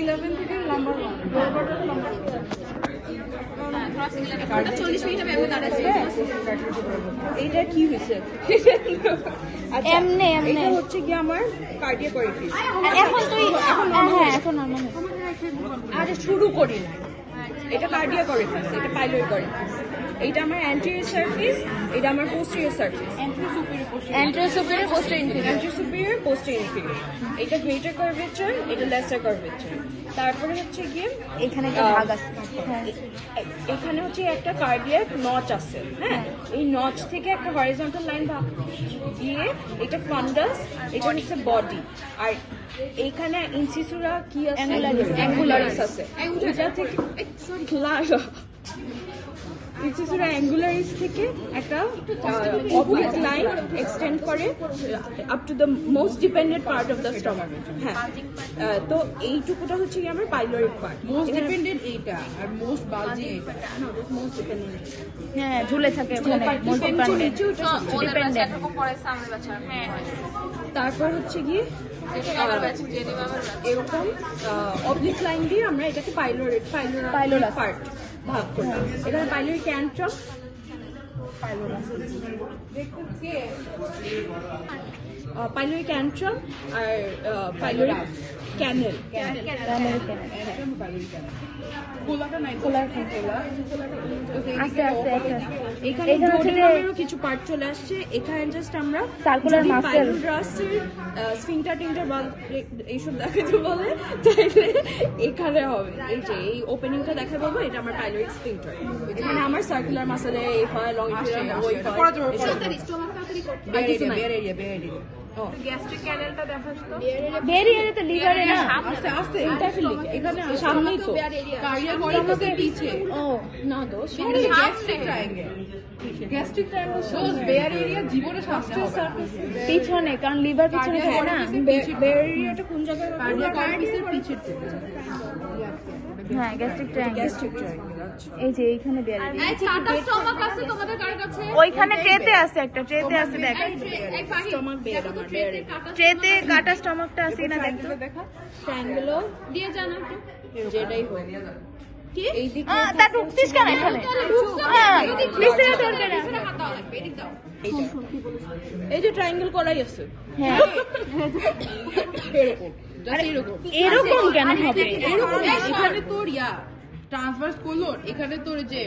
11 থেকে number 1 number 40 minute আমি দাঁড়াচ্ছি। এইটা কি হয়েছে? এমনি এমনি এটা হচ্ছে কি আমার কার্ডিয়াক অরিফিস। এখন তুই হ্যাঁ এখন নরমাল আরে শুরু করি না, এটা কার্ডিয়াক অরিফিস, এটা পাইলয়েড অরিফিস। এটা আমার অ্যান্টেরিয়র সারফেস, এটা আমার posterior surface. Entrance superior poster inferior anterior superior, posterior inferior. এটা গ্রেটার কার্ভেচার, এটা লেসার কার্ভেচার। তারপরে হচ্ছে গিয়ে এখানে একটা ভাগ আছে হ্যাঁ এখানে হচ্ছে একটা কার্ডিয়াক নচ আছে, হ্যাঁ। এই নচ থেকে একটা হরিজন্টাল লাইন গিয়ে এটা ফান্ডাস, এটা হচ্ছে বডি। আর এইখানে ইনসিসুরা কি আছে? অ্যাঙ্গুলারিস আছে। এটা থেকে ইনসিসুরা অ্যাঙ্গুলারিস থেকে একটা অবলিক লাইন এক্সটেন্ড করে up to the most dependent part of the stomach. হ্যাঁ, তো এইটুকুটা হচ্ছে কি আমার পাইলোরিক পার্ট। মোস্ট ডিপেন্ডেন্ট এইটা আর মোস্ট বালজি এইটা। মোস্ট ডিপেন্ডেন্ট হ্যাঁ ঝুলে থাকে ওখানে মোস্ট ডিপেন্ডেন্ট তারপর হচ্ছে গিয়ে এরকম অবলিক লাইন দিয়ে আমরা এটাকে পাইলোরিক পার্ট ভাগ করি। এখানে পাইলোরিক অ্যান্ট্রাম, পাইলোরিক অ্যান্ট্রাম আর পাইলোরিক ক্যানেল। কোলাটা নাই, আস্তে আস্তে এখানে ডোডেনামেরও কিছু পার্ট চলে আসছে। এখানে জাস্ট আমরা সার্কুলার মাসেল পাইলোরাসের স্ফিংটার টিংটার এইসব দেখাতে বলে তাইলে এখানে হবে। এই যে এই ওপেনিংটা দেখা পাবো, এটা আমার পাইলোরিক স্ফিংটার। এখানে আমার সার্কুলার মাসেলে এই হয়, লংজিটিউডাল ওই হয়। গ্যাস্ট্রিক ক্যানেলটা দেখাচ্ছো বেরিয়ে তো লিভারে না আস্তে আস্তে এটা ফিলি এখানে সামনেই তো কার্ডিয়াক অরিফিসের পিছে ও না দোষ, গ্যাস্ট্রিক ট্রায়াঙ্গেল। গ্যাস্ট্রিক ট্রায়াঙ্গেল দোস বেয়ার এরিয়া জীবনে সামনে হবে পিছনে, কারণ লিভার পিছনে থাকে না। বেরিয়াটা কোন জায়গায়? কার্ডিয়াক অরিফিসের পিছে হ্যাঁ গ্যাস্ট্রিক ট্রায়াঙ্গেল, গ্যাস্ট্রিক ট্রায়াঙ্গেল। এই যে এইখানে বেরিয়ে কাটা স্টমাক আছে তোমাদের কার কাছে? ওইখানে ট্রেতে আছে, একটা ট্রেতে আছে দেখ, স্টমাক বেড আমার বেড। ট্রেতে কাটা স্টমাকটা আছে না দেখ তো। দেখা ট্রায়াঙ্গেলও দিয়ে জানা যেটাই হোক কি এই দিকে তা ঢুকতিস কেন এখানে? বিছানা ধরবে না। এই যে ট্রায়াঙ্গেল করাই আছে। হ্যাঁ এরকম জাস্ট এরকম। এরকম কেন হবে? এরকম এখানে তোর ট্রান্সভার্স কোলন, এখানে তোর যে